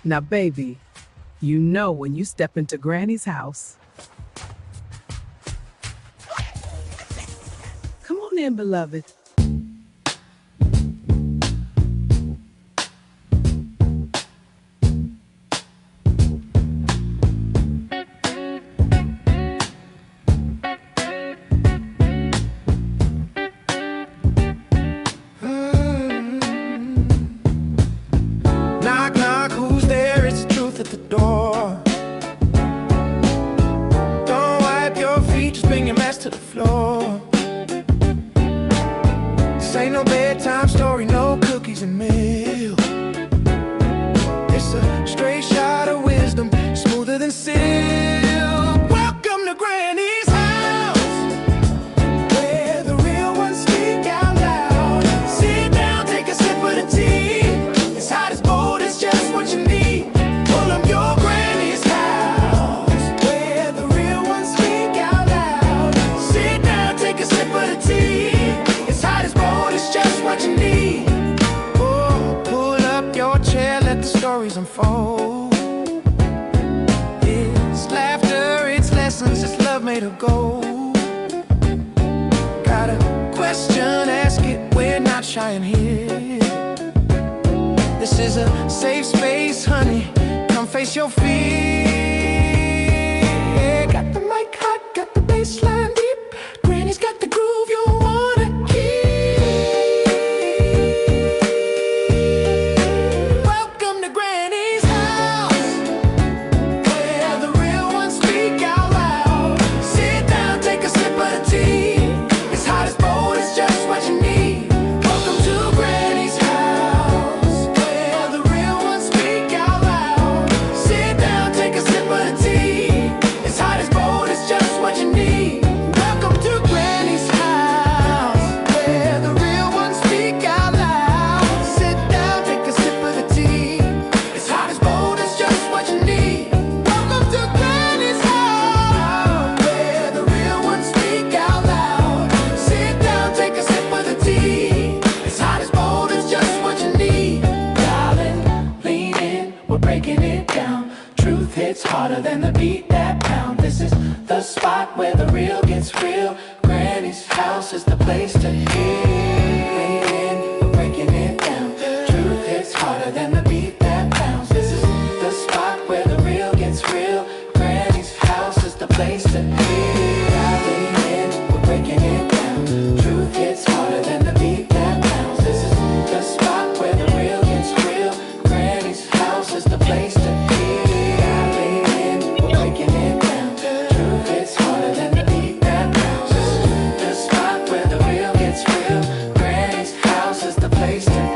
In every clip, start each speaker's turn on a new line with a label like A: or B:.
A: Now, baby, you know when you step into Granny's house. Come on in, beloved.
B: Knock, knock, who's there? It's the truth at the door. Don't wipe your feet, just bring your mess to the floor. This ain't no bedtime story, no cookies and milk. It's a straight shot of wisdom, smoother than silk. Welcome to Granny's house, where the real ones speak out loud. Sit down, take a sip of the tea. It's hot as bold, it's just what you need. Pull up your Granny's house, where the real ones speak out loud. Sit down, take a sip of the tea. It's hot as bold, it's just what you need. Oh, pull up your chair, let the stories unfold. It's laughter, it's lessons, it's love made of gold. Got a question, ask it, we're not shy in here. This is a safe space, honey, come face your fear. Got the mic hot, got the bass line deep. Granny's got the groove you wanna keep. Welcome to Granny's house, where the real ones speak out loud. Sit down, take a sip of the tea. It's hot as bold, it's just what you need. Welcome to Granny's house, where the real ones speak out loud. Sit down, take a sip of the tea. It's hot as bold, it's just what you need. Welcome to Granny's house, where the real ones speak out loud. Sit down, take a sip of the tea. It's hot as bold, it's just what you need. Welcome to Granny's house, where the real ones speak out loud. Sit down, take a sip of the tea. It's hot as bold, it's just what you need. Darling, lean in, we're breaking it down. Truth hits harder than the beat that pound. This is the spot where the real gets real. Granny's house is the place to heal. Lean in, we're breaking it down. Truth hits harder than the beat that pounds. This is the spot where the real gets real. Granny's house is the place to heal. Lean in, we're breaking it down. Truth hits harder than the beat that pounds. This is the spot where the real gets real. Granny's house is the place to heal. Lean in, we're breaking it down. Truth hits harder than the beat that pounds. This is the spot where the real gets real. Granny's house is the place to heal.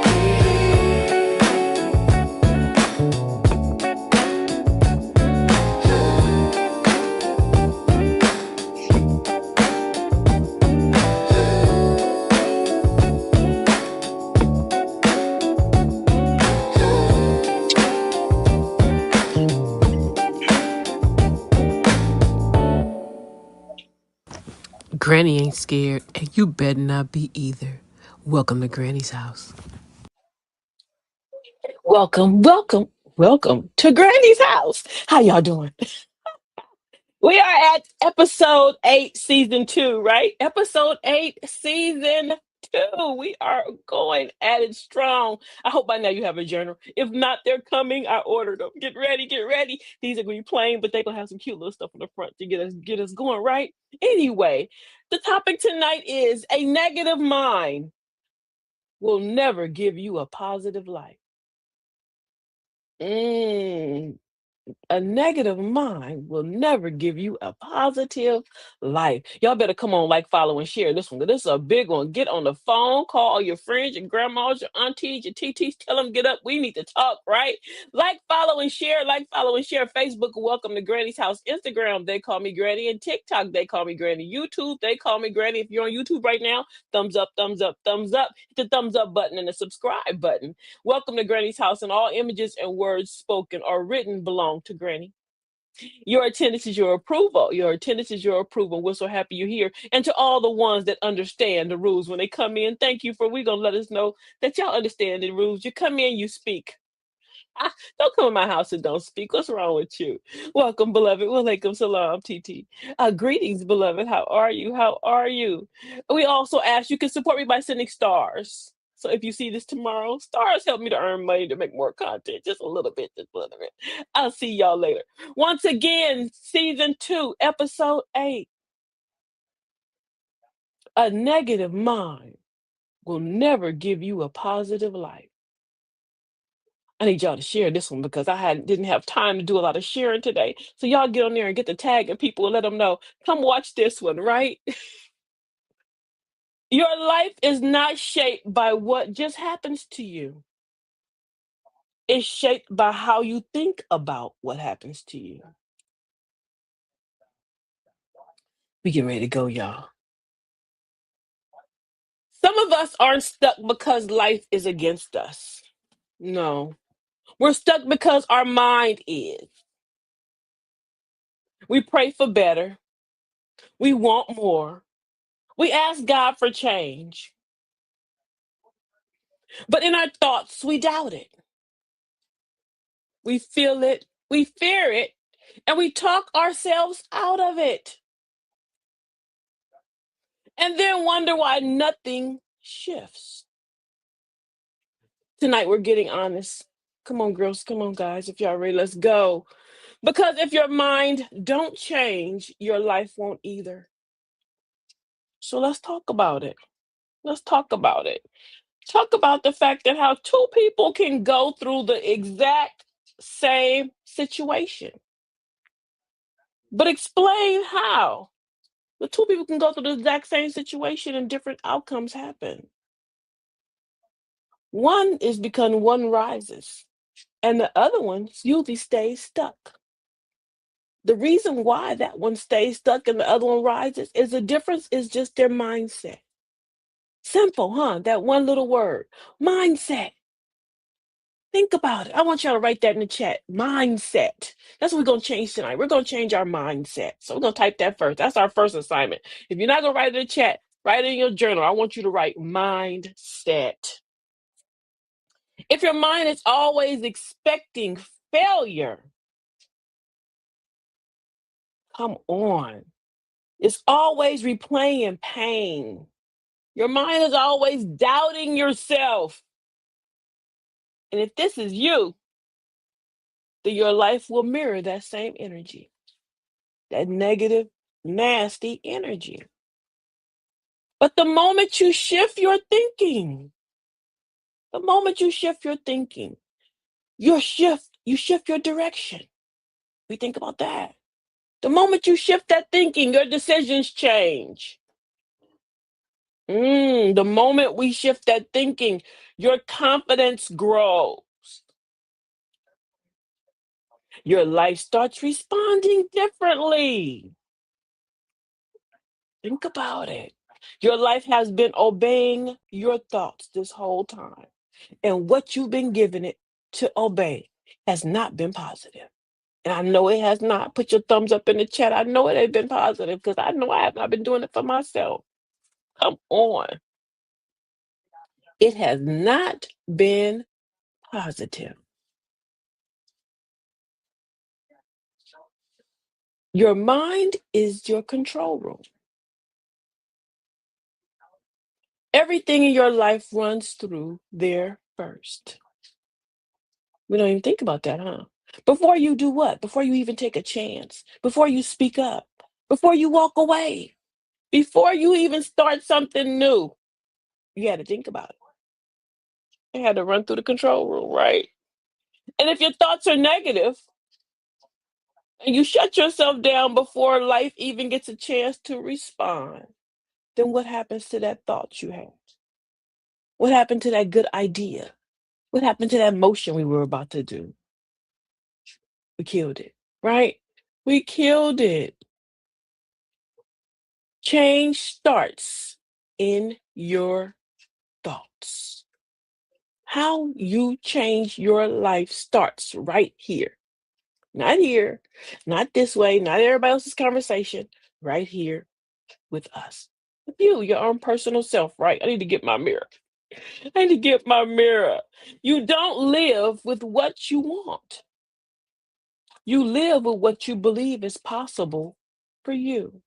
A: Granny ain't scared, and you better not be either. Welcome to Granny's house.
C: Welcome, welcome, welcome to Granny's house. How y'all doing? We are at episode 8, season 2, right? Episode 8, season 2. We are going at it strong. I hope by now you have a journal. If not, they're coming. I ordered them. Get ready, get ready. These are gonna be plain, but they're gonna have some cute little stuff on the front to get us going, right? Anyway, the topic tonight is a negative mind will never give you a positive life. Mm, a negative mind will never give you a positive life. Y'all better come on, like, follow, and share this one. This is a big one. Get on the phone, call all your friends, your grandmas, your aunties, your TTs. Tell them get up. We need to talk, right? Like, follow, and share. Like, follow, and share. Facebook, welcome to Granny's house. Instagram, they call me Granny. And TikTok, they call me Granny. YouTube, they call me Granny. If you're on YouTube right now, thumbs up, thumbs up, thumbs up. Hit the thumbs up button and the subscribe button. Welcome to Granny's house, and all images and words spoken or written belong to Granny. Your attendance is your approval. Your attendance is your approval. We're so happy you're here. And to all the ones that understand the rules when they come in, thank you for, we're going to let us know that y'all understand the rules. You come in, you speak. Don't come in my house and don't speak. What's wrong with you? Welcome, beloved. Walaikum salam, TT. Greetings, beloved. How are you? How are you? We also ask you can support me by sending stars. So if you see this tomorrow, stars help me to earn money to make more content. Just a little bit, just a little bit. I'll see y'all later. Once again, season 2, episode 8. A negative mind will never give you a positive life. I need y'all to share this one because didn't have time to do a lot of sharing today. So y'all get on there and get the tag and people and let them know. Come watch this one, right? Your life is not shaped by what just happens to you. It's shaped by how you think about what happens to you. We get ready to go, y'all. Some of us aren't stuck because life is against us. No. We're stuck because our mind is. We pray for better. We want more. We ask God for change. But in our thoughts, we doubt it. We feel it. We fear it. And we talk ourselves out of it. And then wonder why nothing shifts. Tonight, we're getting honest. Come on, girls. Come on, guys. If y'all ready, let's go. Because if your mind don't change, your life won't either. So let's talk about it. Let's talk about it. Talk about the fact that how two people can go through the exact same situation. But explain how the two people can go through the exact same situation and different outcomes happen. One is because one rises and the other one usually stays stuck. The reason why that one stays stuck and the other one rises is the difference is just their mindset. Simple, huh? That one little word, mindset. Think about it. I want y'all to write that in the chat. Mindset. That's what we're going to change tonight. We're going to change our mindset. So we're going to type that first. That's our first assignment. If you're not going to write it in the chat, write it in your journal. I want you to write mindset. If your mind is always expecting failure, come on. It's always replaying pain. Your mind is always doubting yourself. And if this is you, then your life will mirror that same energy, that negative, nasty energy. But the moment you shift your thinking, the moment you shift your thinking, you shift your direction. We think about that. The moment you shift that thinking, your decisions change. The moment we shift that thinking, your confidence grows. Your life starts responding differently. Think about it. Your life has been obeying your thoughts this whole time. And what you've been given it to obey has not been positive. And I know it has not. Put your thumbs up in the chat. I know it ain't been positive because I know I have not been doing it for myself. Come on. It has not been positive. Your mind is your control room. Everything in your life runs through there first. We don't even think about that, huh? Before you do what? Before you even take a chance, before you speak up, before you walk away, before you even start something new, you had to think about it. You had to run through the control room, right? And if your thoughts are negative and you shut yourself down before life even gets a chance to respond, then what happens to that thought you had? What happened to that good idea? What happened to that motion we were about to do? We killed it, right? We killed it. Change starts in your thoughts. How you change your life starts right here. Not here, not this way, not everybody else's conversation, right here with us. With you, your own personal self, right? I need to get my mirror. I need to get my mirror. You don't live with what you want. You live with what you believe is possible for you.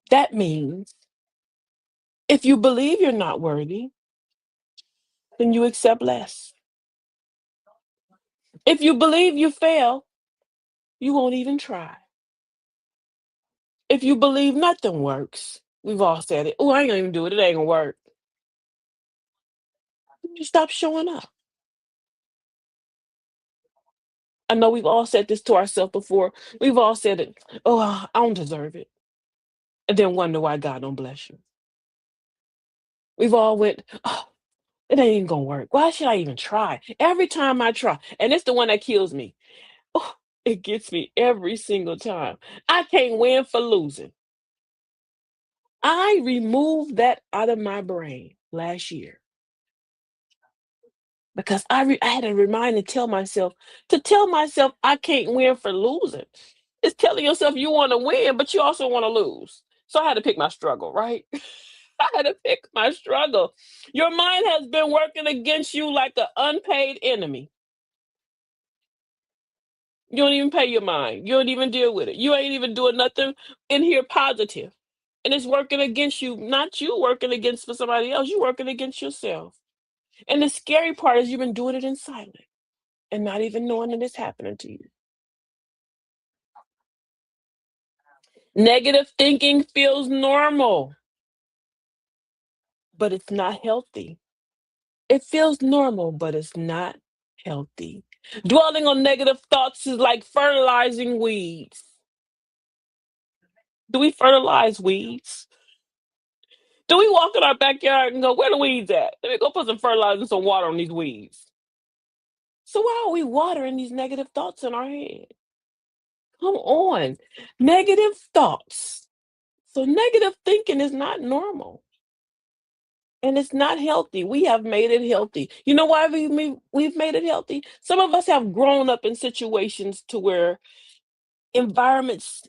C: That means if you believe you're not worthy, then you accept less. If you believe you fail, you won't even try. If you believe nothing works, we've all said it. Oh, I ain't gonna even do it. It ain't gonna work. You stop showing up. I know we've all said this to ourselves before. We've all said it. Oh, I don't deserve it, and then wonder why God don't bless you. We've all went, oh, it ain't even gonna work. Why should I even try? Every time I try, and it's the one that kills me. Oh, it gets me every single time. I can't win for losing. I removed that out of my brain last year because I had to remind and tell myself I can't win for losing. It's telling yourself you want to win, but you also want to lose. So I had to pick my struggle, right? I had to pick my struggle. Your mind has been working against you like an unpaid enemy. You don't even pay your mind. You don't even deal with it. You ain't even doing nothing in here positive. And it's working against you, not you working against for somebody else. You working against yourself. And the scary part is you've been doing it in silence and not even knowing that it's happening to you. Negative thinking feels normal, but it's not healthy. It feels normal, but it's not healthy. Dwelling on negative thoughts is like fertilizing weeds. Do we fertilize weeds? Do we walk in our backyard and go, where the weeds at? Let me go put some fertilizer and some water on these weeds. So why are we watering these negative thoughts in our head? Come on. Negative thoughts. So negative thinking is not normal and it's not healthy. We have made it healthy. You know why we've made it healthy? Some of us have grown up in situations to where environments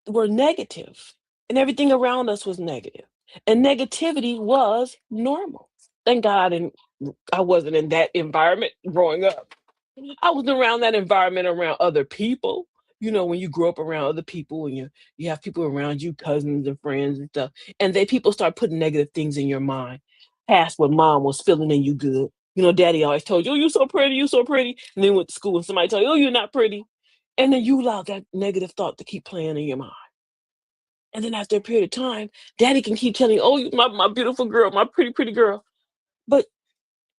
C: were negative and everything around us was negative. And negativity was normal. Thank God I wasn't in that environment growing up. I was around that environment around other people. You know, when you grow up around other people and you have people around you, cousins and friends and stuff, and they people start putting negative things in your mind, past what mom was feeling in you good. You know, daddy always told you, oh, you so pretty, you so pretty. And then went to school and somebody told you, oh, you're not pretty. And then you allow that negative thought to keep playing in your mind. And then after a period of time, daddy can keep telling you, oh, you my beautiful girl, my pretty, pretty girl. But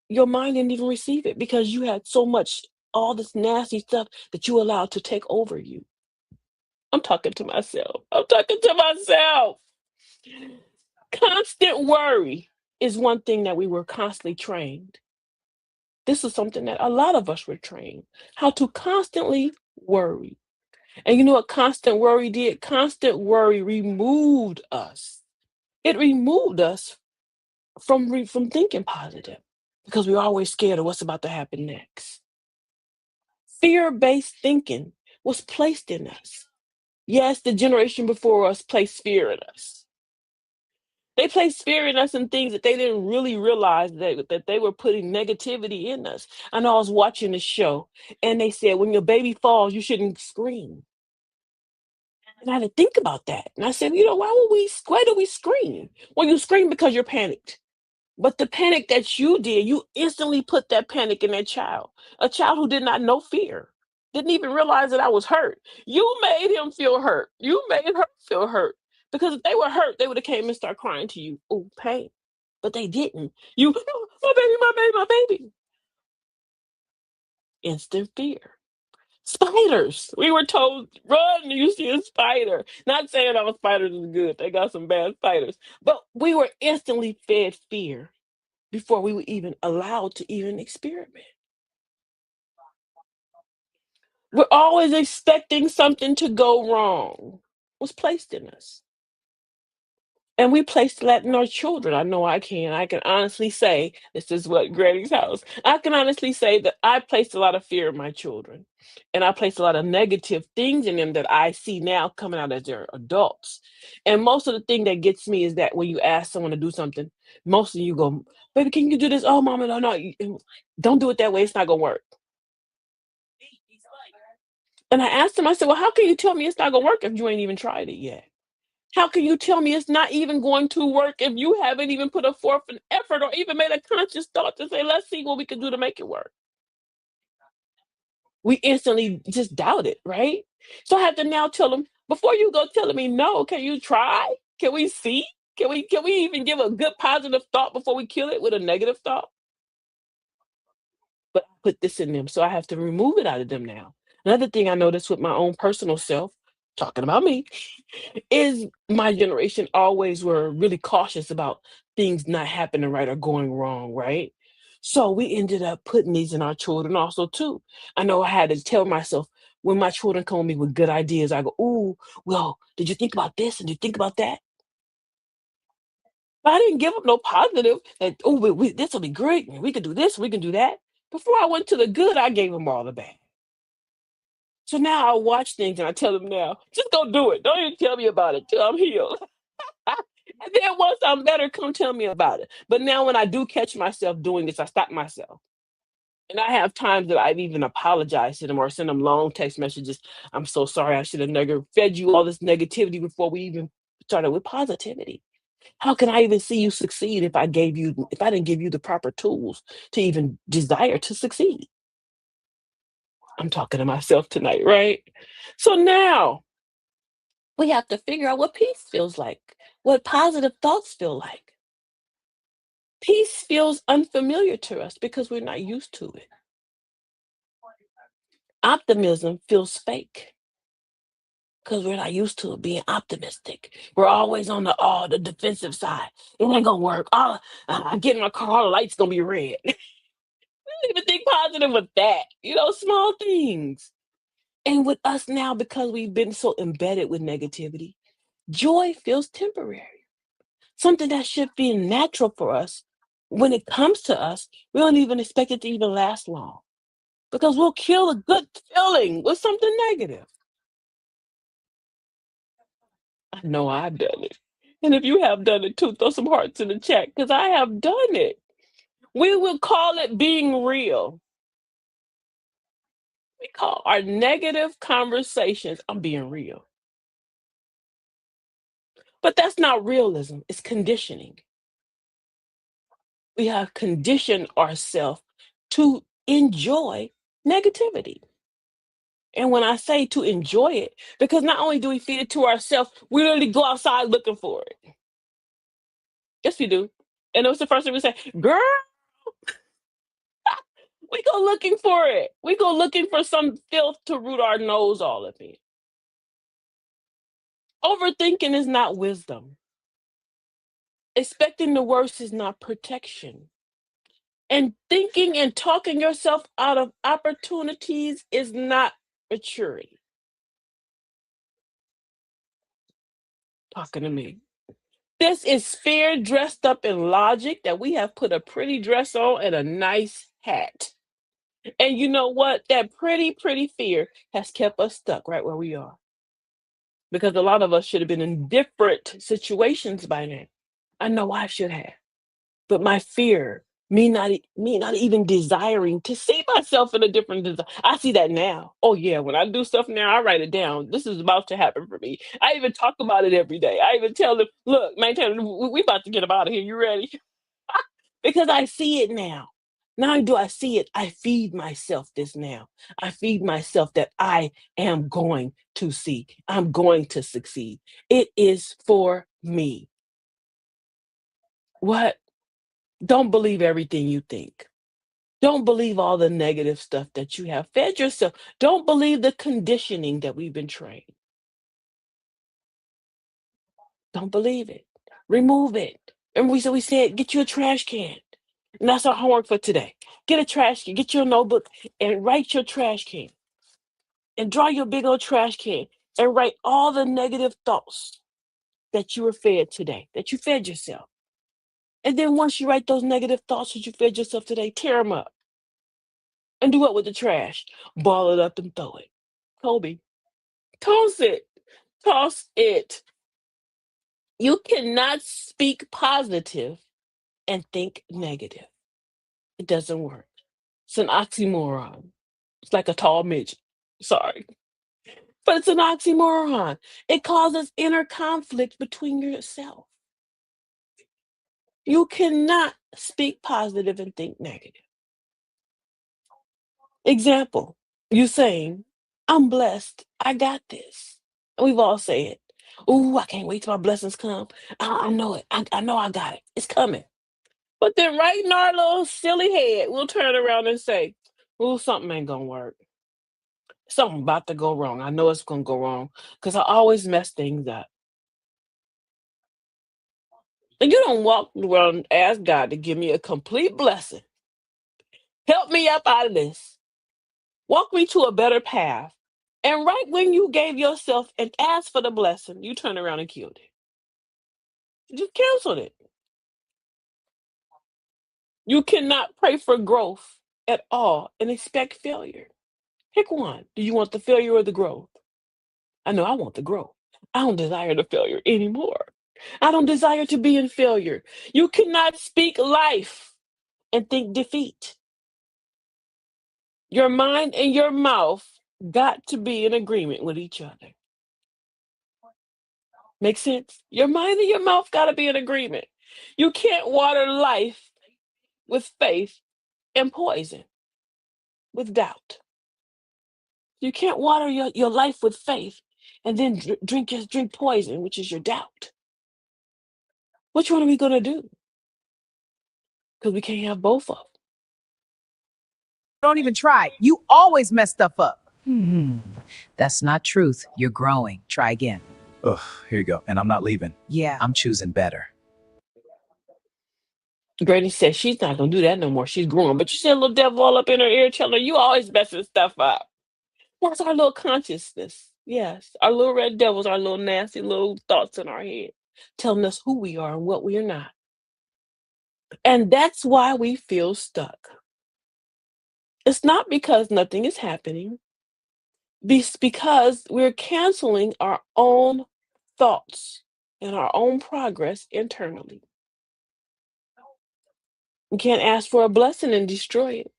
C: your mind didn't even receive it because you had so much, all this nasty stuff that you allowed to take over you. I'm talking to myself. I'm talking to myself. Constant worry is one thing that we were constantly trained. This is something that a lot of us were trained how to constantly worry. And you know what constant worry did? Constant worry removed us. It removed us from thinking positive because we're always scared of what's about to happen next. Fear-based thinking was placed in us. Yes, the generation before us placed fear in us. They placed fear in us in things that they didn't really realize that they were putting negativity in us. I know I was watching the show and they said when your baby falls, you shouldn't scream. And I had to think about that. And I said, you know, why do we scream? Well, you scream because you're panicked. But the panic that you did, you instantly put that panic in that child, a child who did not know fear, didn't even realize that I was hurt. You made him feel hurt. You made her feel hurt because if they were hurt, they would have came and start crying to you. Oh, pain. But they didn't. You, "Oh, my baby, my baby, my baby." Instant fear. Spiders. We were told, run, you see a spider. Not saying all spiders is good. They got some bad spiders. But we were instantly fed fear before we were even allowed to even experiment. We're always expecting something to go wrong was placed in us. And we place that in our children. I know I can. I can honestly say, this is what Granny's house. I can honestly say that I placed a lot of fear in my children. And I placed a lot of negative things in them that I see now coming out as they're adults. And most of the thing that gets me is that when you ask someone to do something, most of you go, baby, can you do this? Oh, mama, no, no. Don't do it that way. It's not going to work. And I asked him, I said, well, how can you tell me it's not going to work if you ain't even tried it yet? How can you tell me it's not even going to work if you haven't even put a forth an effort or even made a conscious thought to say, let's see what we can do to make it work? We instantly just doubt it, right? So I have to now tell them, before you go telling me no, can you try? Can we see? Can we even give a good positive thought before we kill it with a negative thought? But I put this in them, so I have to remove it out of them now. Another thing I noticed with my own personal self, talking about me, is my generation always were really cautious about things not happening right or going wrong, right? So we ended up putting these in our children also too. I know I had to tell myself when my children come to me with good ideas, I go, "Ooh, well, did you think about this and did you think about that?" But I didn't give them no positive that, "Oh, this will be great. And we can do this, we can do that." Before I went to the good, I gave them all the bad. So now I watch things and I tell them now, just go do it. Don't even tell me about it till I'm healed. And then once I'm better, come tell me about it. But now when I do catch myself doing this, I stop myself. And I have times that I've even apologized to them or send them long text messages. I'm so sorry. I should have never fed you all this negativity before we even started with positivity. How can I even see you succeed if I didn't give you the proper tools to even desire to succeed? I'm talking to myself tonight, right? So now we have to figure out what peace feels like, what positive thoughts feel like. Peace feels unfamiliar to us because we're not used to it. Optimism feels fake because we're not used to it being optimistic. We're always on the defensive side. It ain't gonna work. I get in my car, all the lights gonna be red. We don't even think positive with that. Small things. And with us now, because we've been so embedded with negativity, joy feels temporary. Something that should be natural for us. When it comes to us, we don't even expect it to even last long because we'll kill a good feeling with something negative. I know I've done it. And if you have done it too, throw some hearts in the chat because I have done it. We will call it being real. We call our negative conversations, I'm being real. But that's not realism, it's conditioning. We have conditioned ourselves to enjoy negativity. And when I say to enjoy it, because not only do we feed it to ourselves, we literally go outside looking for it. Yes, we do. And what's the first thing we say? Girl, we go looking for it. We go looking for some filth to root our nose all up in. Overthinking is not wisdom. Expecting the worst is not protection. And thinking and talking yourself out of opportunities is not maturity. Talking to me. This is fear dressed up in logic that we have put a pretty dress on and a nice hat. And you know what? That pretty, pretty fear has kept us stuck right where we are. Because a lot of us should have been in different situations by now. I know I should have. But my fear, me not even desiring to see myself in a different design. I see that now. Oh yeah, when I do stuff now, I write it down. This is about to happen for me. I even talk about it every day. I even tell them, look, maintain, we about to get up out of here. You ready? Because I see it now. Not only do I see it, I feed myself this now. I feed myself that I am going to see. I'm going to succeed. It is for me. What? Don't believe everything you think. Don't believe all the negative stuff that you have fed yourself. Don't believe the conditioning that we've been trained. Don't believe it. Remove it. And we said, get you a trash can. And that's our homework for today. Get a trash can, get your notebook and write your trash can. And draw your big old trash can and write all the negative thoughts that you were fed today, that you fed yourself. And then once you write those negative thoughts that you fed yourself today, tear them up and do what with the trash? Ball it up and throw it. Kobe, toss it. Toss it. You cannot speak positive and think negative. It doesn't work. It's an oxymoron. It's like a tall midget. Sorry. But it's an oxymoron. It causes inner conflict between yourself. You cannot speak positive and think negative. Example, you saying, I'm blessed. I got this. And we've all said it. Ooh, I can't wait till my blessings come. I know it. I know I got it. It's coming. But then right in our little silly head, we'll turn around and say, ooh, something ain't gonna work. Something about to go wrong. I know it's gonna go wrong because I always mess things up. And you don't walk around and ask God to give me a complete blessing. Help me up out of this. Walk me to a better path. And right when you gave yourself and asked for the blessing, you turn around and killed it. You just canceled it. You cannot pray for growth at all and expect failure. Pick one. Do you want the failure or the growth? I know I want the growth. I don't desire the failure anymore. I don't desire to be in failure. You cannot speak life and think defeat. Your mind and your mouth got to be in agreement with each other. Make sense? Your mind and your mouth got to be in agreement. You can't water life with faith and poison with doubt. You can't water your life with faith and then drink poison, which is your doubt. Which one are we going to do? Because we can't have both of them.
D: Don't even try. You always mess stuff up. That's not truth. You're growing. Try again.
E: Ugh, here you go. And I'm not leaving.
D: Yeah.
E: I'm choosing better.
C: Granny said she's not going to do that no more. She's growing. But you see a little devil all up in her ear telling her, you always messing stuff up. That's our little consciousness. Yes. Our little red devils, our little nasty little thoughts in our head telling us who we are and what we are not. And that's why we feel stuck. It's not because nothing is happening. It's because we're canceling our own thoughts and our own progress internally. You can't ask for a blessing and destroy it.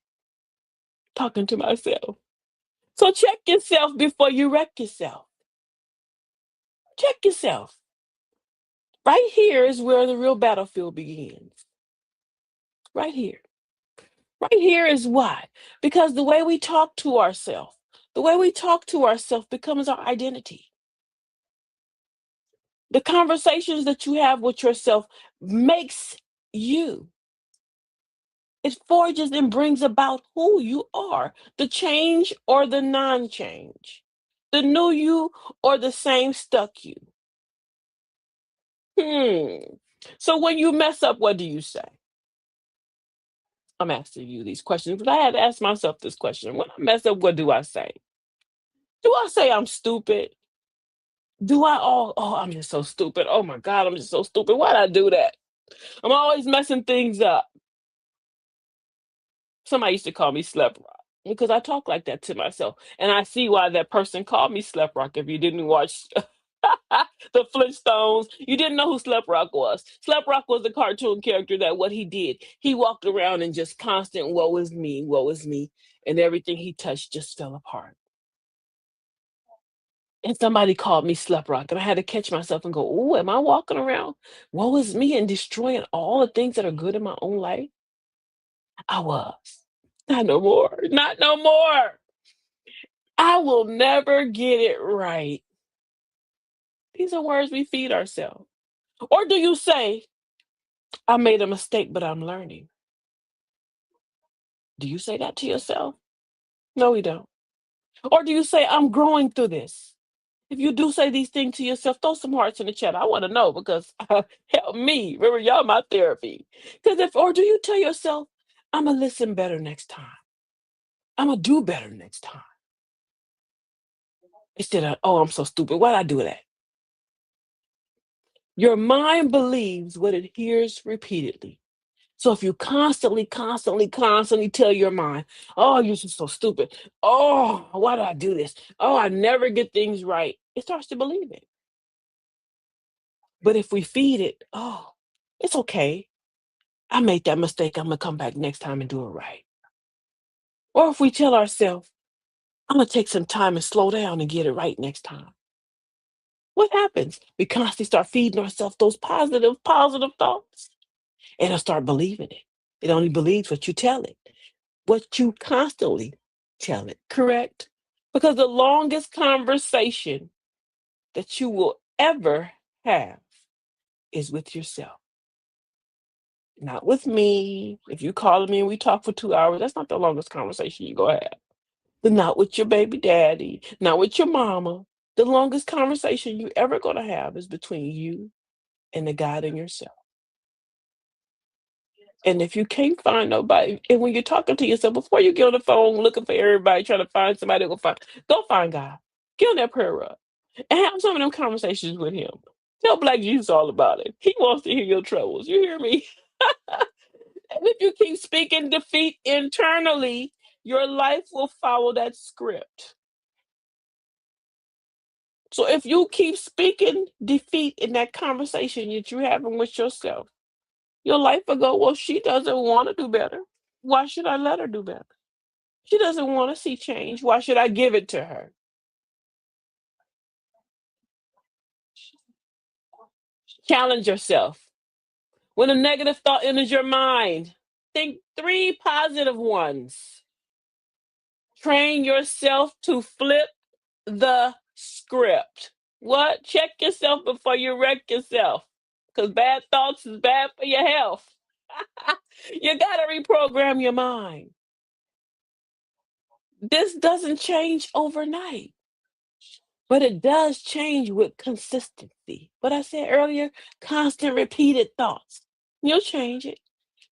C: Talking to myself. So check yourself before you wreck yourself. Check yourself. Right here is where the real battlefield begins. Right here. Right here is why. Because the way we talk to ourselves, becomes our identity. The conversations that you have with yourself makes you. It forges and brings about who you are, the change or the non-change, the new you or the same stuck you. So when you mess up, what do you say? I'm asking you these questions because I had to ask myself this question. When I mess up, what do I say? Do I say I'm stupid? Do I, I'm just so stupid. Oh my God, I'm just so stupid. Why'd I do that? I'm always messing things up. Somebody used to call me Slep Rock because I talk like that to myself. And I see why that person called me Slep Rock. If you didn't watch the Flintstones, you didn't know who Slep Rock was. Slep Rock was the cartoon character that what he did, he walked around in just constant woe is me. And everything he touched just fell apart. And somebody called me Slep Rock. And I had to catch myself and go, oh, am I walking around woe is me and destroying all the things that are good in my own life? I was. Not no more. Not no more. I will never get it right. These are words we feed ourselves. Or do you say, I made a mistake, but I'm learning? Do you say that to yourself? No, we don't. Or do you say, I'm growing through this? If you do say these things to yourself, throw some hearts in the chat. I want to know because help me. Remember, y'all my therapy. Or do you tell yourself, I'm going to listen better next time? I'm going to do better next time. Instead of, oh, I'm so stupid. Why'd I do that? Your mind believes what it hears repeatedly. So if you constantly tell your mind, oh, you're just so stupid. Oh, why do I do this? Oh, I never get things right. It starts to believe it. But if we feed it, oh, it's okay. I made that mistake. I'm going to come back next time and do it right. Or if we tell ourselves, I'm going to take some time and slow down and get it right next time. What happens? We constantly start feeding ourselves those positive thoughts, and it'll start believing it. It only believes what you tell it, what you constantly tell it, correct? Because the longest conversation that you will ever have is with yourself, not with me. If you call me and we talk for 2 hours, that's not the longest conversation you're going to have. Not with your baby daddy, not with your mama. The longest conversation you ever going to have is between you and the God in yourself. And if you can't find nobody, and when you're talking to yourself, before you get on the phone looking for everybody, trying to find somebody to go find God. Get on that prayer rug and have some of them conversations with him. Tell Black Jesus all about it. He wants to hear your troubles. You hear me? And if you keep speaking defeat internally, your life will follow that script. So if you keep speaking defeat in that conversation that you're having with yourself, your life will go, well, she doesn't want to do better. Why should I let her do better? She doesn't want to see change. Why should I give it to her? Challenge yourself. When a negative thought enters your mind, think three positive ones. Train yourself to flip the script. What? Check yourself before you wreck yourself. Because bad thoughts is bad for your health. You got to reprogram your mind. This doesn't change overnight, but it does change with consistency. What I said earlier, constant repeated thoughts. You'll change it.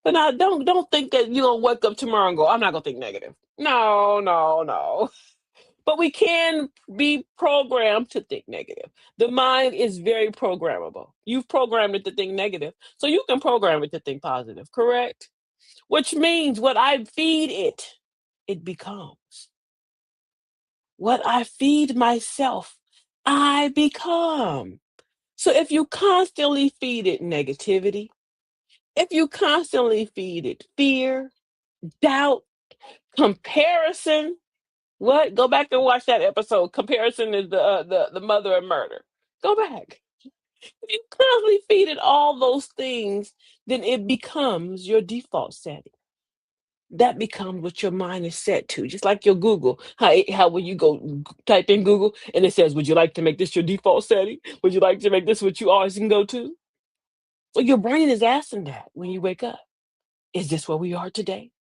C: But now don't think that you're gonna wake up tomorrow and go, I'm not gonna think negative. No, no, no. But we can be programmed to think negative. The mind is very programmable. You've programmed it to think negative, so you can program it to think positive, correct? Which means what I feed it, it becomes. What I feed myself, I become. So if you constantly feed it negativity, if you constantly feed it fear, doubt, comparison, what? Go back and watch that episode. Comparison is the mother of murder. Go back. If you constantly feed it all those things, then it becomes your default setting. That becomes what your mind is set to. Just like your Google. How when you go type in Google and it says, would you like to make this your default setting? Would you like to make this what you always can go to? Well, your brain is asking that when you wake up. Is this where we are today?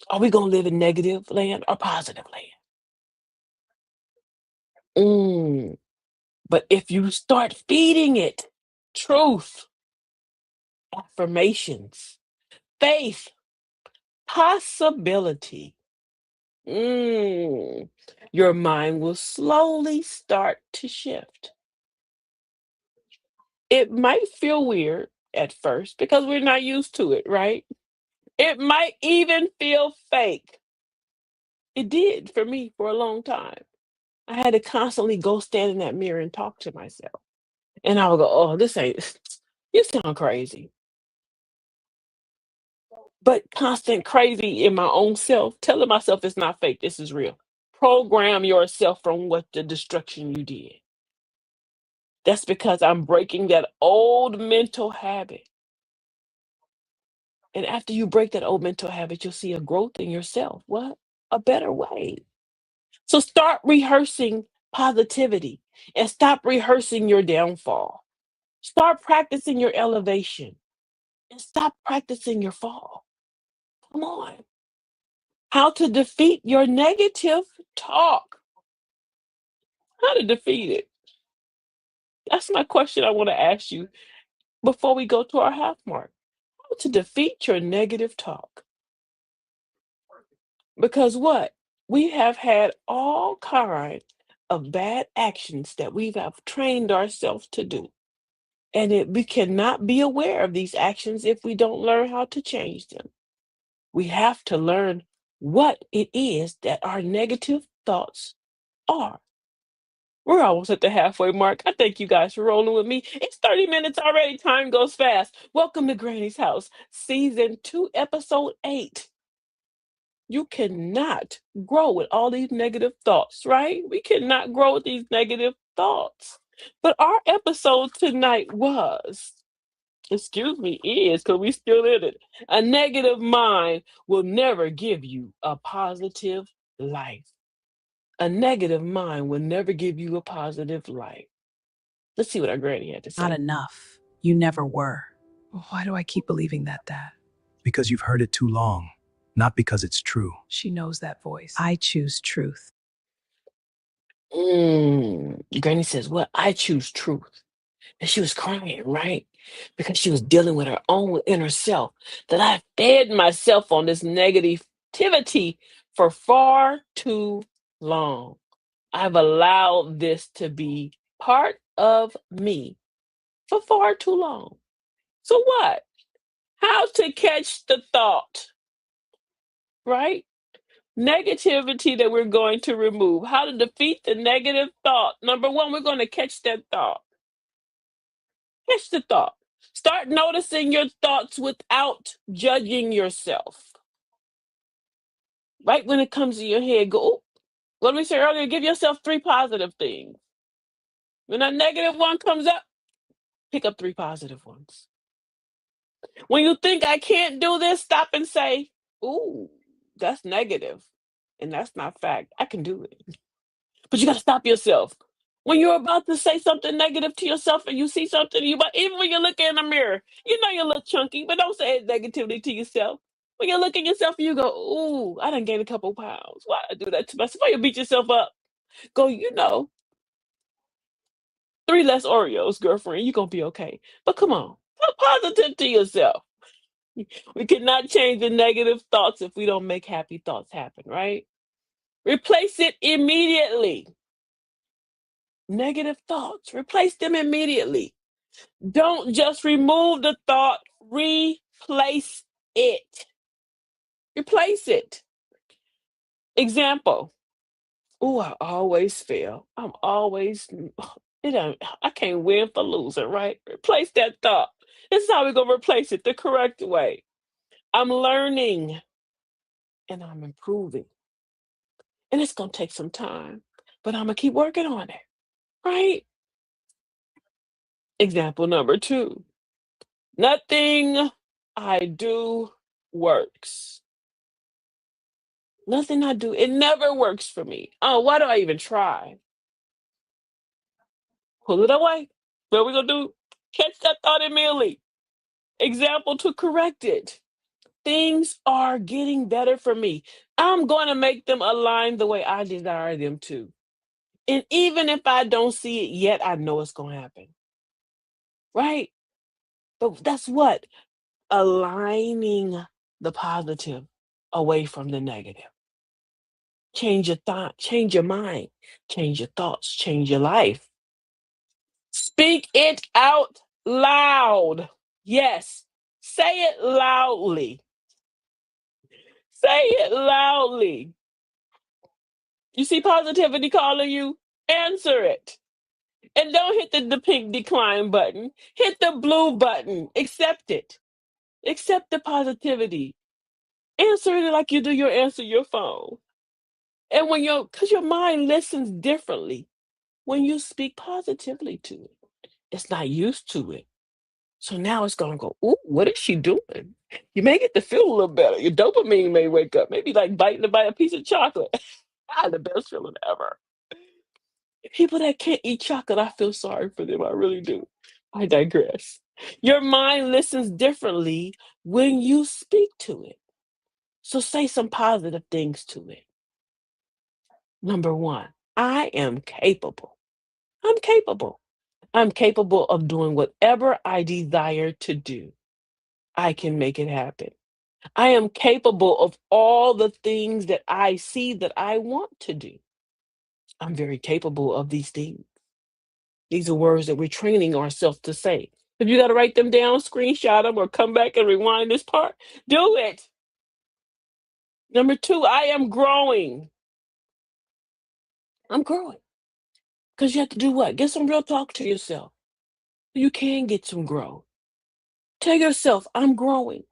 C: Are we going to live in negative land or positive land? Mm. But if you start feeding it truth, affirmations, faith, possibility, mm, your mind will slowly start to shift. It might feel weird at first because we're not used to it, right? It might even feel fake. It did for me for a long time. I had to constantly go stand in that mirror and talk to myself. And I would go, oh, this ain't, you sound crazy. But constant crazy in my own self, telling myself it's not fake, this is real. Program yourself from what the destruction you did. That's because I'm breaking that old mental habit. And after you break that old mental habit, you'll see a growth in yourself. What? A better way. So start rehearsing positivity and stop rehearsing your downfall. Start practicing your elevation and stop practicing your fall. Come on. How to defeat your negative talk. How to defeat it. That's my question I want to ask you before we go to our half mark. How to defeat your negative talk. Because what? We have had all kinds of bad actions that we have trained ourselves to do. We cannot be aware of these actions if we don't learn how to change them. We have to learn what it is that our negative thoughts are. We're almost at the halfway mark. I thank you guys for rolling with me. It's 30 minutes already. Time goes fast. Welcome to Granny's House, Season 2, Episode 8. You cannot grow with all these negative thoughts, right? We cannot grow with these negative thoughts. But our episode tonight was, excuse me, is, because we still in it. A negative mind will never give you a positive life. A negative mind will never give you a positive life. Let's see what our granny had to
D: Not
C: say.
D: enough. You never were. Why do I keep believing that, Dad?
E: Because you've heard it too long, not because it's true.
D: She knows that voice. I choose truth.
C: Granny says, well, I choose truth. And she was crying, right? Because she was dealing with her own inner self. That I fed myself on this negativity for far too long. I've allowed this to be part of me for far too long. So what? How to catch the thought, right? Negativity that we're going to remove. How to defeat the negative thought. Number one, we're going to catch that thought. Catch the thought. Start noticing your thoughts without judging yourself. Right when it comes to your head, go, "Ooh, what did we say earlier? Give yourself 3 positive things. When a negative one comes up, pick up 3 positive ones. When you think I can't do this, stop and say, ooh, that's negative, and that's not fact. I can do it. But you got to stop yourself. When you're about to say something negative to yourself and you see something, even when you look in the mirror, you know you're a little chunky, but don't say it negatively to yourself. When you look at yourself, you go, ooh, I done gained a couple pounds. Why I do that to myself? Why you beat yourself up? Go, 3 less Oreos, girlfriend. You're going to be okay. But come on, talk positive to yourself. We cannot change the negative thoughts if we don't make happy thoughts happen, right? Replace it immediately. Negative thoughts, replace them immediately. Don't just remove the thought, replace it. Replace it. Example. Oh, I always fail. I'm always I can't win for losing, right? Replace that thought. This is how we're gonna replace it the correct way. I'm learning and I'm improving. And it's gonna take some time, but I'm gonna keep working on it, right? Example number 2. Nothing I do works. Nothing I do, it never works for me. Oh, why do I even try? Pull it away. What are we gonna do? Catch that thought immediately. Example to correct it. Things are getting better for me. I'm going to make them align the way I desire them to. And even if I don't see it yet, I know it's going to happen. Right? But that's what? Aligning the positive away from the negative. Change your thought, change your mind, change your thoughts, change your life. Speak it out loud. Yes, say it loudly. Say it loudly. You see positivity calling you? Answer it. And don't hit the pink decline button. Hit the blue button. Accept it. Accept the positivity. Answer it like you do answer your phone. And because your mind listens differently when you speak positively to it. It's not used to it. So now it's gonna go, ooh, what is she doing? You may get to feel a little better. Your dopamine may wake up, maybe like biting to bite a piece of chocolate. Ah, the best feeling ever. People that can't eat chocolate, I feel sorry for them. I really do. I digress. Your mind listens differently when you speak to it. So say some positive things to it. Number 1, I am capable. I'm capable. I'm capable of doing whatever I desire to do. I can make it happen. I am capable of all the things that I see that I want to do. I'm very capable of these things. These are words that we're training ourselves to say. If you got to write them down, screenshot them, or come back and rewind this part, do it. Number two, I am growing. I'm growing. Because you have to do what? Get some real talk to yourself. You can get some growth. Tell yourself, I'm growing.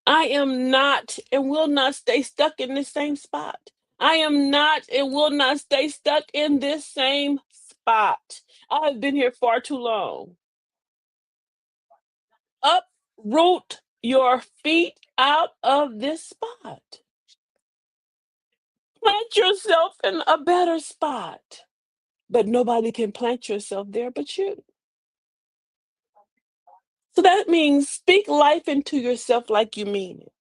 C: I am not and will not stay stuck in this same spot. I am not and will not stay stuck in this same spot. I have been here far too long. Uproot your feet out of this spot. Plant yourself in a better spot. But nobody can plant yourself there but you. So that means speak life into yourself like you mean it.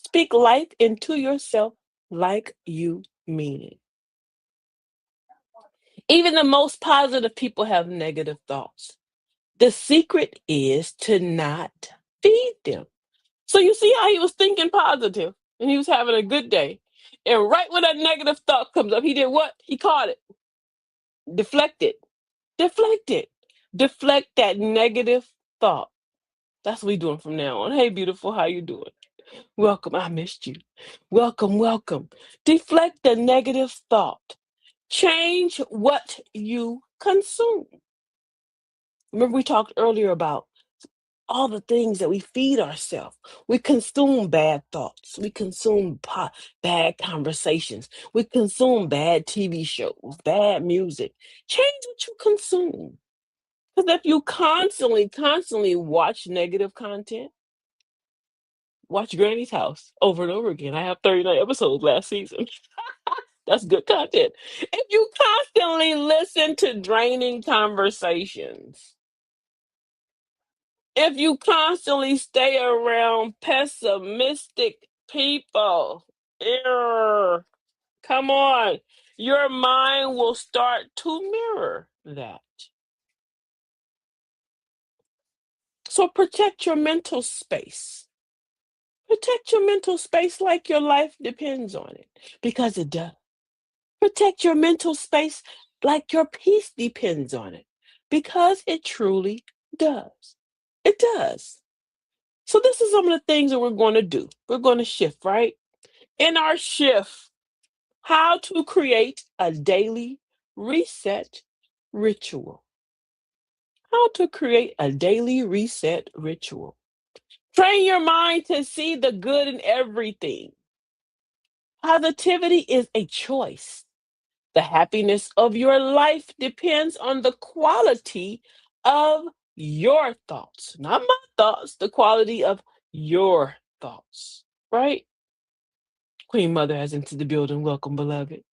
C: Speak life into yourself like you mean it. Even the most positive people have negative thoughts. The secret is to not feed them. So you see how he was thinking positive and he was having a good day. And right when that negative thought comes up, he did what? He caught it. Deflect it. Deflect it. Deflect that negative thought. That's what we doing from now on. Hey, beautiful, how you doing? Welcome. I missed you. Welcome, welcome. Deflect the negative thought. Change what you consume. Remember, we talked earlier about all the things that we feed ourselves. We consume bad thoughts. We consume bad conversations. We consume bad TV shows, bad music. Change what you consume. Because if you constantly watch negative content, watch Granny's House over and over again. I have 39 episodes last season. That's good content. If you constantly listen to draining conversations, if you constantly stay around pessimistic people, err, come on, your mind will start to mirror that. So protect your mental space. Protect your mental space like your life depends on it, because it does. Protect your mental space like your peace depends on it, because it truly does. It does. So, this is some of the things that we're going to do. We're going to shift, right? In our shift, how to create a daily reset ritual. How to create a daily reset ritual. Train your mind to see the good in everything. Positivity is a choice. The happiness of your life depends on the quality of your thoughts, not my thoughts, the quality of your thoughts, right? Queen Mother has entered the building. Welcome, beloved.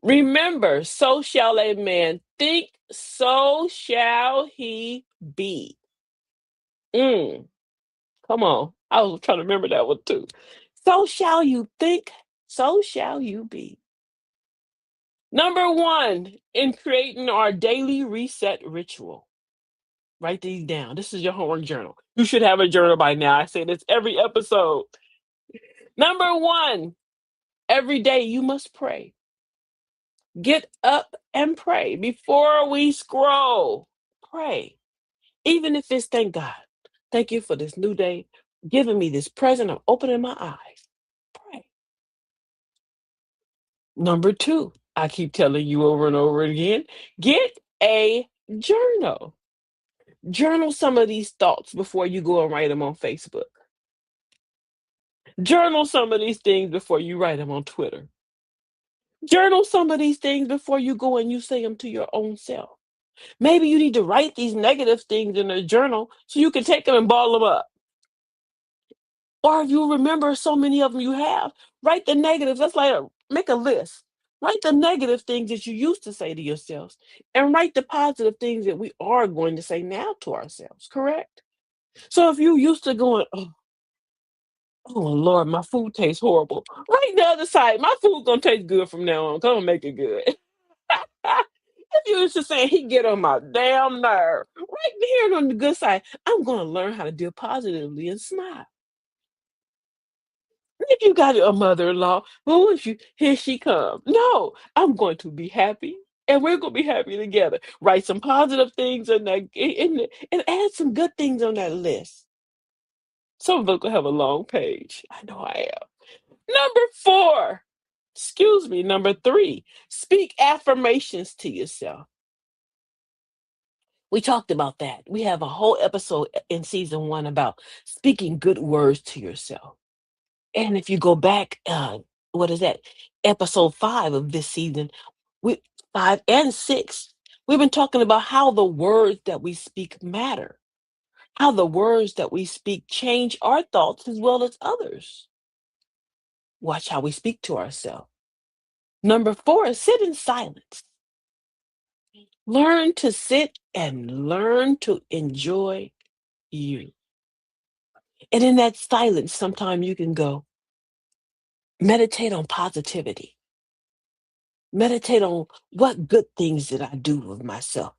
C: Remember, so shall a man think, so shall he be. Mm, come on. I was trying to remember that one too. So shall you think, so shall you be. Number one, in creating our daily reset ritual, write these down. This is your homework journal. You should have a journal by now. I say this every episode. Number one, every day you must pray. Get up and pray before we scroll. Pray. Even if it's thank God. Thank you for this new day, giving me this present of opening my eyes. Pray. Number two, I keep telling you over and over again, get a journal. Journal some of these thoughts before you go and write them on Facebook. Journal some of these things before you write them on Twitter. Journal some of these things before you go and you say them to your own self. Maybe you need to write these negative things in a journal so you can take them and ball them up. Or if you remember so many of them you have, write the negatives. That's like make a list. Write the negative things that you used to say to yourselves and write the positive things that we are going to say now to ourselves, correct? So if you used to going, oh Lord, my food tastes horrible. Right the other side, my food gonna taste good from now on. Come on, make it good. If you was just saying he get on my damn nerve, right here on the good side, I'm gonna learn how to deal positively and smile. If you got a mother-in-law, well, if you here she comes. No, I'm going to be happy. And we're gonna be happy together. Write some positive things in that and add some good things on that list. Some of us gonna have a long page. I know I am. Number four, excuse me, number three, speak affirmations to yourself. We talked about that. We have a whole episode in season one about speaking good words to yourself. And if you go back, what is that? Episode 5 of this season, we 5 and 6, we've been talking about how the words that we speak matter, how the words that we speak change our thoughts as well as others. Watch how we speak to ourselves. Number 4 is sit in silence. Learn to sit and learn to enjoy you. And in that silence, sometimes you can go meditate on positivity. Meditate on what good things did I do with myself.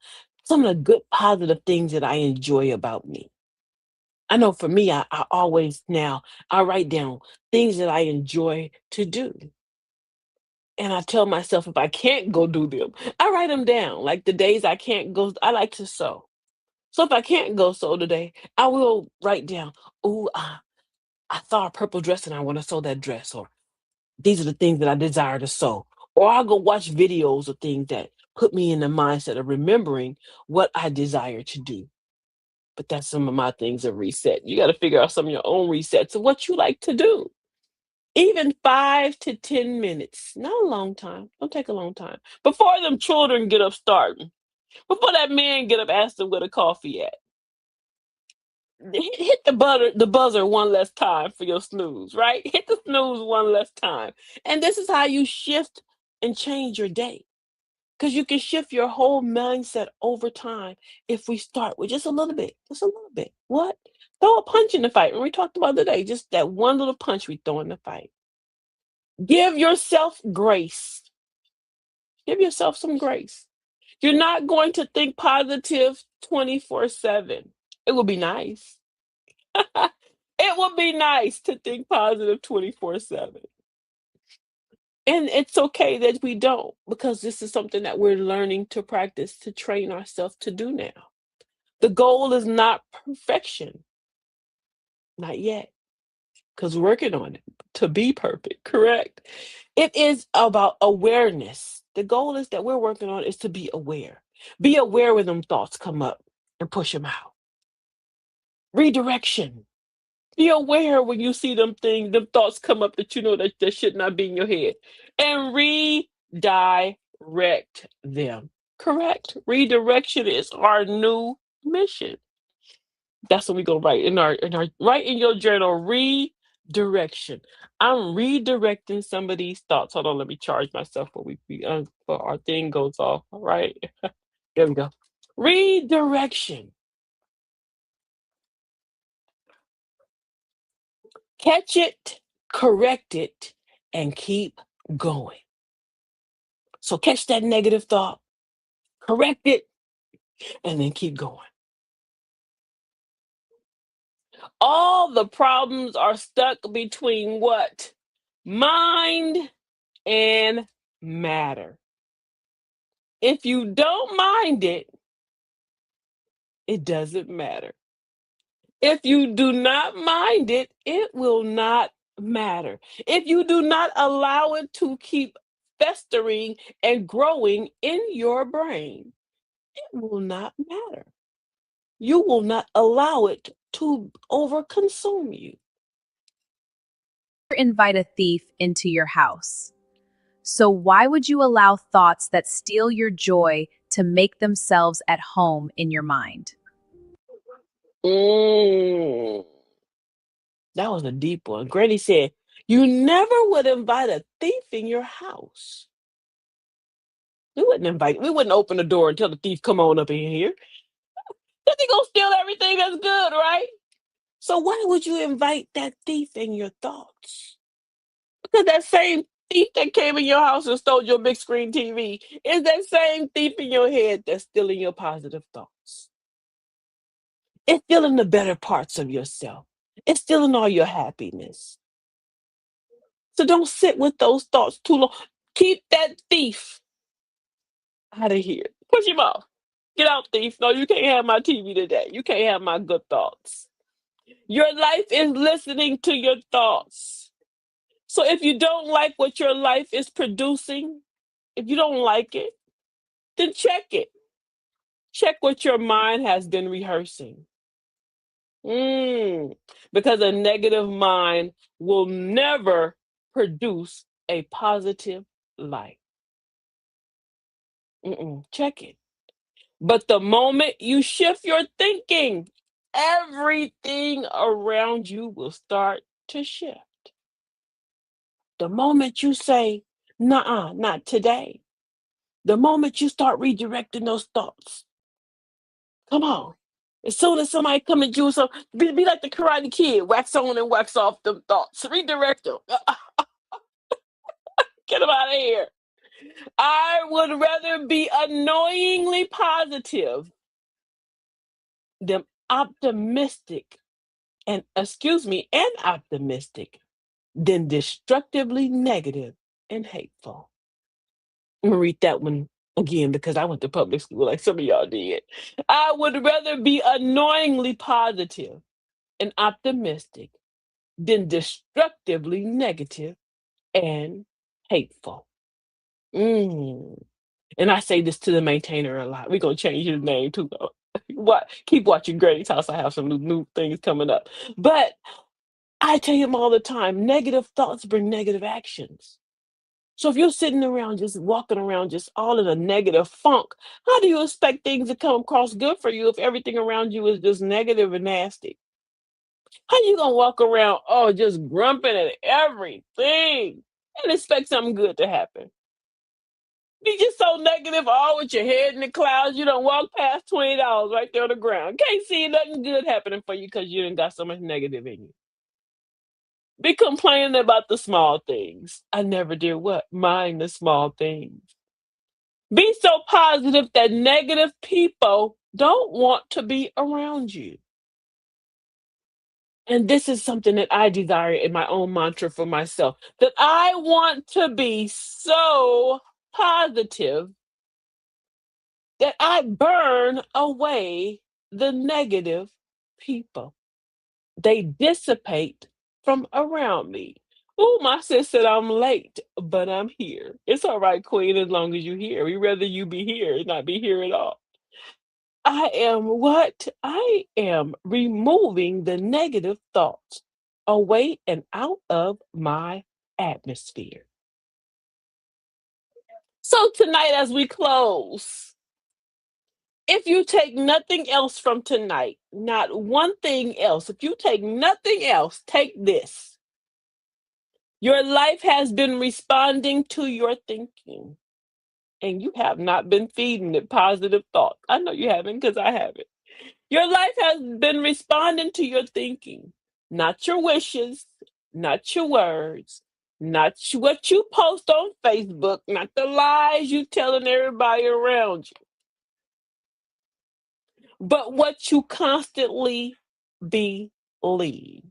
C: Some of the good positive things that I enjoy about me. I know for me, I always now I write down things that I enjoy to do. And I tell myself if I can't go do them, I write them down. Like the days I can't go, I like to sew. So if I can't go sew today, I will write down, oh, I saw a purple dress and I want to sew that dress. Or these are the things that I desire to sew. Or I'll go watch videos of things that put me in the mindset of remembering what I desire to do. But that's some of my things of reset. You got to figure out some of your own resets of what you like to do. Even 5 to 10 minutes, not a long time. Don't take a long time. Before them children get up starting, before that man get up, ask them where the coffee at. Hit the buzzer one less time for your snooze, right? Hit the snooze one less time. And this is how you shift and change your day. Because you can shift your whole mindset over time if we start with just a little bit, just a little bit. What? Throw a punch in the fight. When we talked about today, just that one little punch we throw in the fight. Give yourself grace. Give yourself some grace. You're not going to think positive 24/7. It will be nice. It would be nice to think positive 24/7. And it's okay that we don't, because this is something that we're learning to practice, to train ourselves to do now. The goal is not perfection, not yet, because we're working on it to be perfect, correct? It is about awareness. The goal is that we're working on is to be aware. Be aware when them thoughts come up and push them out. Redirection. Be aware when you see them things, them thoughts come up that you know that should not be in your head. And redirect them. Correct? Redirection is our new mission. That's what we go write in our write in your journal, redirection. I'm redirecting some of these thoughts. Hold on, let me charge myself before our thing goes off. All right. There we go. Redirection. Catch it, correct it, and keep going. So catch that negative thought, correct it, and then keep going. All the problems are stuck between what? Mind and matter. If you don't mind it, it doesn't matter. If you do not mind it, it will not matter. If you do not allow it to keep festering and growing in your brain, it will not matter. You will not allow it to overconsume you.
D: Invite a thief into your house. So why would you allow thoughts that steal your joy to make themselves at home in your mind?
C: Mm, that was a deep one. Granny said, you never would invite a thief in your house. We wouldn't open the door and tell the thief, come on up in here. Then he gonna steal everything that's good, right? So why would you invite that thief in your thoughts? Because that same thief that came in your house and stole your big screen TV is that same thief in your head that's stealing your positive thoughts. It's stealing the better parts of yourself. It's stealing all your happiness. So don't sit with those thoughts too long. Keep that thief Out of here. Push him off. Get out, thief. No, you can't have my TV today. You can't have my good thoughts. Your life is listening to your thoughts. So if you don't like what your life is producing, if you don't like it, then check it. Check what your mind has been rehearsing. Mm, because a negative mind will never produce a positive life. Check it. But the moment you shift your thinking, everything around you will start to shift. The moment you say, nah, not today, the moment you start redirecting those thoughts, come on. As soon as somebody come at you, so be like the Karate Kid, wax on and wax off them thoughts. Redirect them. Get them out of here. I would rather be annoyingly positive than optimistic and optimistic than destructively negative and hateful. I'm gonna read that one again because I went to public school like some of y'all did. I would rather be annoyingly positive and optimistic than destructively negative and hateful. Mm. And I say this to the maintainer a lot. We're gonna change his name too, though. What? Keep watching Granny's House. I have some new things coming up. But I tell him all the time, negative thoughts bring negative actions. So if you're sitting around just walking around just all in a negative funk, how do you expect things to come across good for you if everything around you is just negative and nasty? How you gonna walk around just grumping at everything and expect something good to happen? Be just so negative, all with your head in the clouds. You don't walk past $20 right there on the ground. Can't see nothing good happening for you because you done got so much negative in you. Be complaining about the small things. I never did what? Mind the small things. Be so positive that negative people don't want to be around you. And this is something that I desire in my own mantra for myself, that I want to be so positive that I burn away the negative people. They dissipate from around me. Oh, my sis said I'm late, but I'm here. It's all right, Queen, as long as you're here. We'd rather you be here, not be here at all. I am what? I am removing the negative thoughts away and out of my atmosphere. So tonight, as we close, if you take nothing else from tonight, not one thing else, if you take nothing else, take this. Your life has been responding to your thinking, and you have not been feeding it positive thoughts. I know you haven't because I haven't. Your life has been responding to your thinking, not your wishes, not your words, not what you post on Facebook, not the lies you telling everybody around you, but what you constantly believe.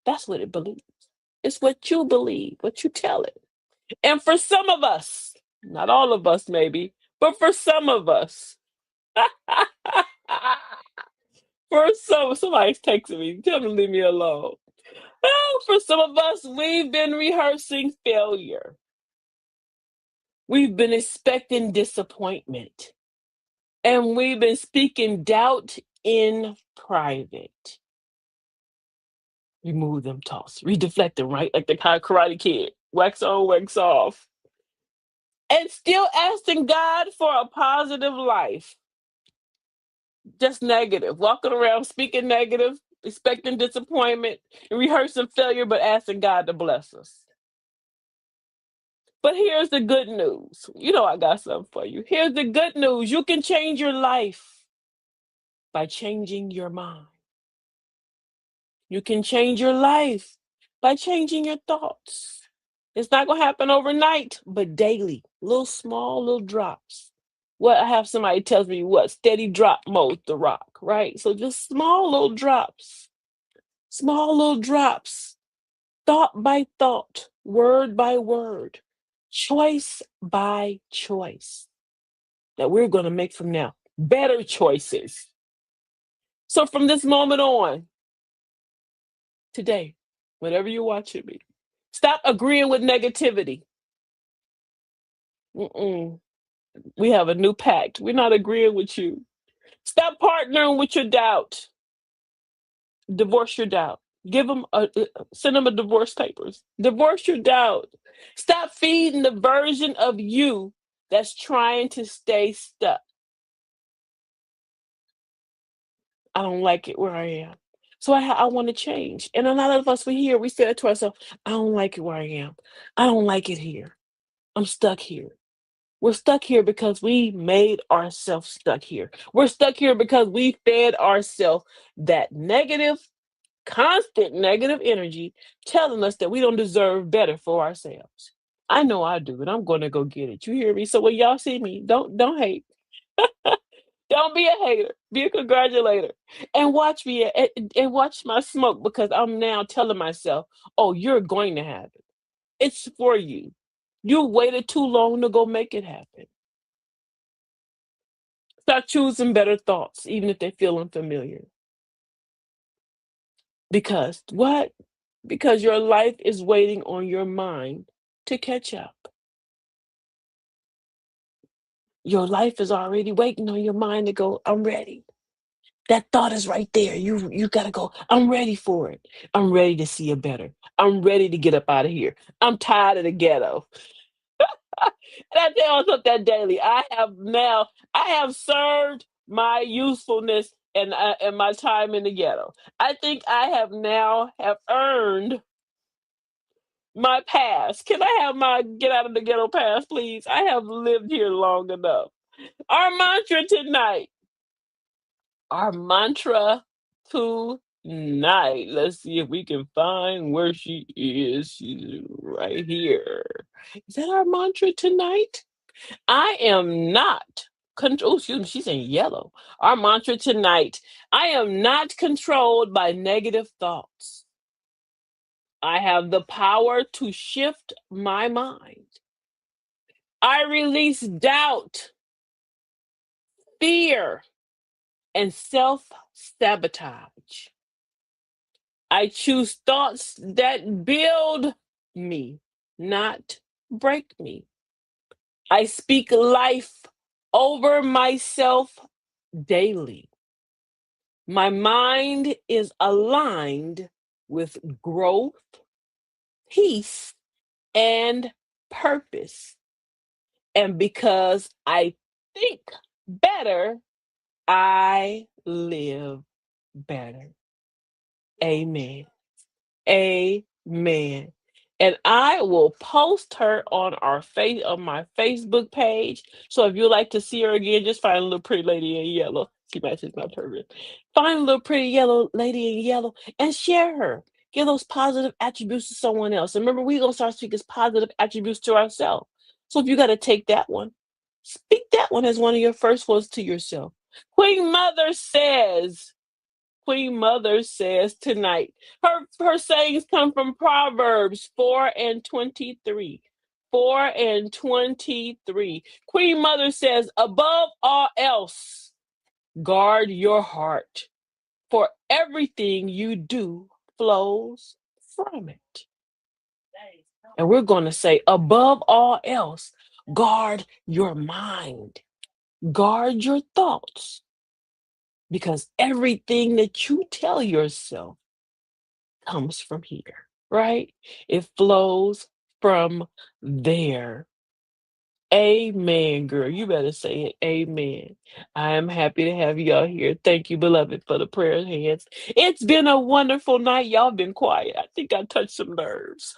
C: That's what it believes. It's what you believe, what you tell it. And for some of us, not all of us maybe, but for some of us, somebody's texting me, tell them to leave me alone. Oh, for some of us, we've been rehearsing failure. We've been expecting disappointment. And we've been speaking doubt in private. Remove them toss, redeflect them, right? Like the Karate Kid. Wax on, wax off. And still asking God for a positive life. Just negative. Walking around speaking negative, expecting disappointment, and rehearsing failure, but asking God to bless us. But here's the good news. You know I got something for you. Here's the good news. You can change your life by changing your mind. You can change your life by changing your thoughts. It's not going to happen overnight, but daily, little small little drops. What I have somebody tells me what steady drop mode the rock, right? So just small little drops, thought by thought, word by word, choice by choice. that we're going to make from now. Better choices. So from this moment on, today, whenever you're watching me, stop agreeing with negativity. Mm-mm. We have a new pact. We're not agreeing with you. Stop partnering with your doubt. Divorce your doubt. Send them a divorce papers. Divorce your doubt. Stop feeding the version of you that's trying to stay stuck. I don't like it where I am. So I want to change. And a lot of us, we say it to ourselves, I don't like it where I am. I don't like it here. I'm stuck here. We're stuck here because we made ourselves stuck here. We're stuck here because we fed ourselves that negative, constant negative energy telling us that we don't deserve better for ourselves. I know I do, and I'm going to go get it. You hear me? So when y'all see me, don't hate. Don't be a hater. Be a congratulator. And watch me and watch my smoke because I'm now telling myself, oh, you're going to have it. It's for you. You waited too long to go make it happen. Start choosing better thoughts, even if they feel unfamiliar. Because what? Because your life is waiting on your mind to catch up. Your life is already waiting on your mind to go, I'm ready. That thought is right there. You gotta go. I'm ready for it. I'm ready to see it better. I'm ready to get up out of here. I'm tired of the ghetto. And I tell myself that daily. I have served my usefulness and my time in the ghetto. I think I have now have earned my pass. Can I have my get out of the ghetto pass, please? I have lived here long enough. Our mantra tonight. Our mantra tonight. Let's see if we can find where she is. She's right here. Is that our mantra tonight? I am not. Oh, excuse me, she's in yellow. Our mantra tonight. I am not controlled by negative thoughts. I have the power to shift my mind. I release doubt, fear, and self sabotage. I choose thoughts that build me, not break me. I speak life over myself daily. My mind is aligned with growth, peace, and purpose. And because I think better, I live better. Amen. Amen. And I will post her on my Facebook page. So if you'd like to see her again, just find a little pretty lady in yellow. She matches my turban. Find a little pretty yellow lady in yellow and share her. Give those positive attributes to someone else. And remember, we're gonna start speaking positive attributes to ourselves. So if you gotta take that one, speak that one as one of your first ones to yourself. Queen Mother says, Queen Mother says tonight. Her sayings come from Proverbs 4 and 23. 4 and 23. Queen Mother says, above all else, guard your heart, for everything you do flows from it. And we're going to say, above all else, guard your mind, guard your thoughts, because everything that you tell yourself comes from here, right? It flows from there. Amen, girl. You better say it. Amen. I am happy to have y'all here. Thank you, beloved, for the prayer hands. It's been a wonderful night. Y'all been quiet. I think I touched some nerves.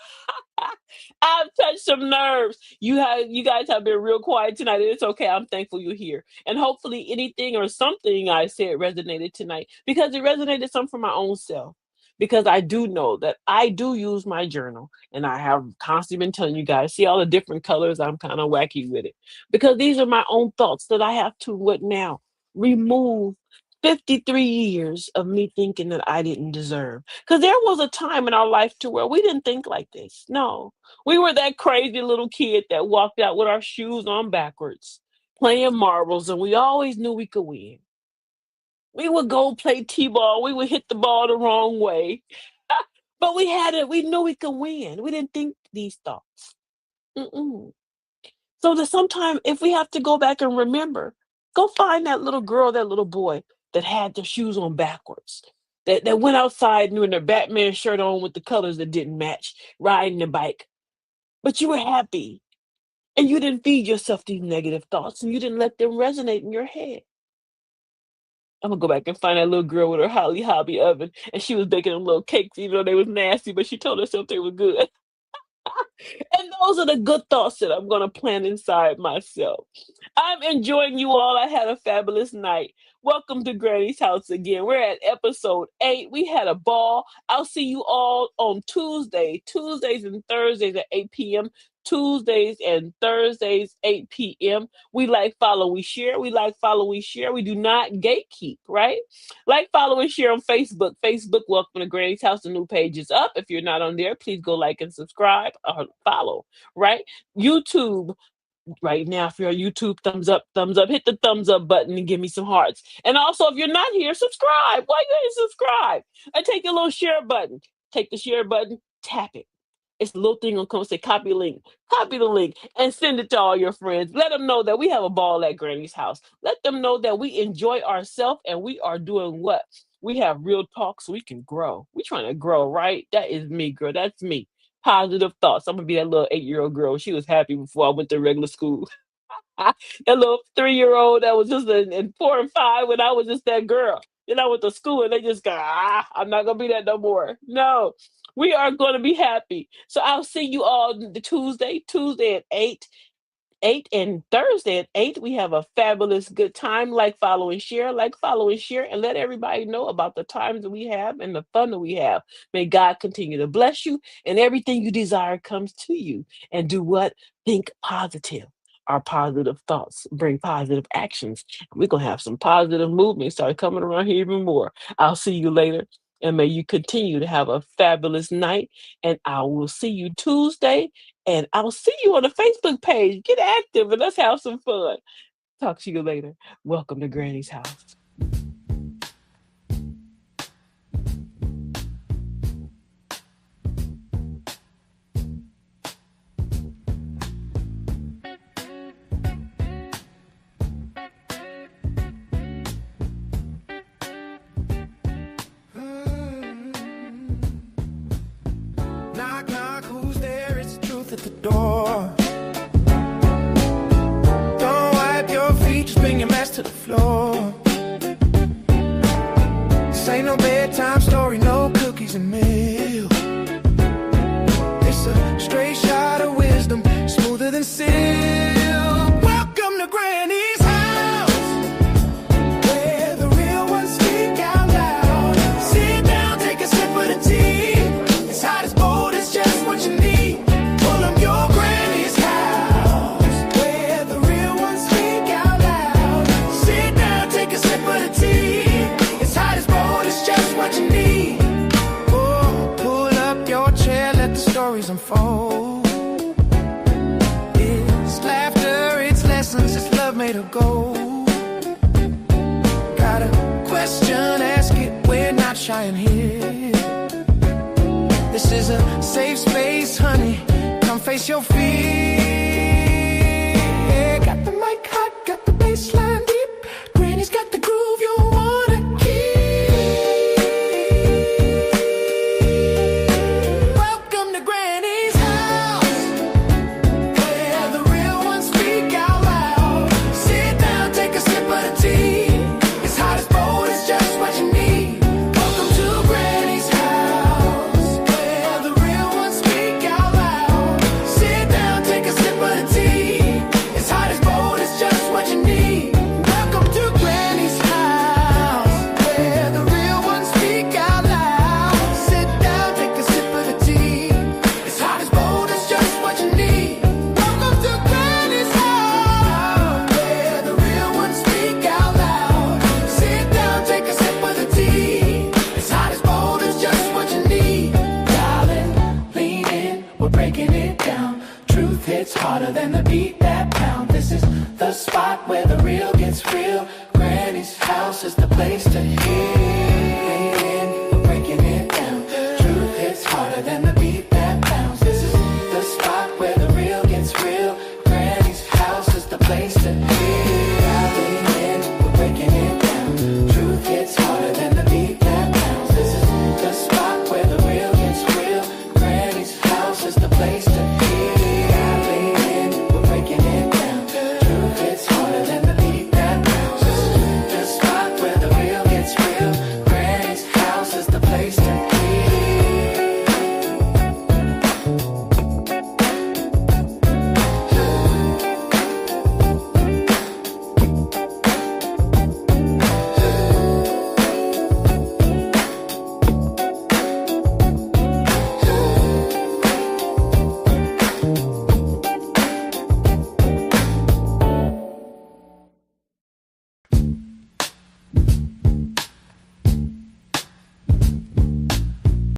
C: I've touched some nerves. You guys have been real quiet tonight. And it's okay. I'm thankful you're here. And hopefully anything or something I said resonated tonight because it resonated some for my own self. Because I do know that I do use my journal and I have constantly been telling you guys, see all the different colors, I'm kind of wacky with it. Because these are my own thoughts that I have to what now? Remove 53 years of me thinking that I didn't deserve. Because there was a time in our life to where we didn't think like this. No, we were that crazy little kid that walked out with our shoes on backwards, playing marbles, and we always knew we could win. We would go play t-ball. We would hit the ball the wrong way, but we had it. We knew we could win. We didn't think these thoughts. Mm-mm. So that sometime, if we have to go back and remember, go find that little girl, that little boy that had their shoes on backwards, that went outside doing their Batman shirt on with the colors that didn't match, riding the bike. But you were happy, and you didn't feed yourself these negative thoughts, and you didn't let them resonate in your head. I'm gonna go back and find that little girl with her Holly Hobby oven, and she was baking them little cakes, even though they was nasty, but she told herself they were good. And those are the good thoughts that I'm going to plant inside myself. I'm enjoying you all. I had a fabulous night. Welcome to Granny's house again. We're at episode 8. We had a ball. I'll see you all on Tuesdays and Thursdays at 8 p.m. Tuesdays and Thursdays, 8 p.m. We like, follow, we share. We like, follow, we share. We do not gatekeep, right? Like, follow, and share on Facebook. Facebook, welcome to Granny's house. The new page is up. If you're not on there, please go like and subscribe or follow, right? YouTube. Right now, if you're on YouTube, thumbs up, hit the thumbs up button and give me some hearts. And also, if you're not here, subscribe. Why you ain't subscribe? And take your little share button. Take the share button, tap it. It's a little thing gonna come say copy link. Copy the link and send it to all your friends. Let them know that we have a ball at Granny's house. Let them know that we enjoy ourselves and we are doing what? We have real talk so we can grow. We trying to grow, right? That is me, girl. That's me. Positive thoughts. I'm gonna be that little 8-year-old girl. She was happy before I went to regular school. That little 3-year-old that was just in 4 and 5 when I was just that girl. Then I went to school and they just go, I'm not gonna be that no more. No, we are gonna be happy. So I'll see you all the Tuesday at 8, and Thursday at 8. We have a fabulous good time. Like, follow, and share. Like, follow, and share, and let everybody know about the times that we have and the fun that we have. May God continue to bless you, and everything you desire comes to you. And do what? Think positive. Our positive thoughts bring positive actions. We're going to have some positive movement start coming around here even more. I'll see you later. And may you continue to have a fabulous night. And I will see you Tuesday. And I'll see you on the Facebook page. Get active and let's have some fun. Talk to you later. Welcome to Granny's house.
B: Knock, knock, who's there? It's the truth at the door. Don't wipe your feet, just bring your mess to the floor. This ain't no bedtime story, no cookies and milk. It's a straight shot of wisdom, smoother than silk. Welcome to Granny's house, where the real ones speak out loud. Sit down, take a sip of the tea. It's hot as bold, it's just what you need. Pull up your granny's house, where the real ones speak out loud. Sit down, take a sip of the tea. It's hot as bold, it's just what you need. Oh, pull up your chair, let the stories unfold. It's laughter, it's lessons, it's love made of gold. Got a question, ask it, we're not shy in here. This is a safe space, honey. Come face your fears.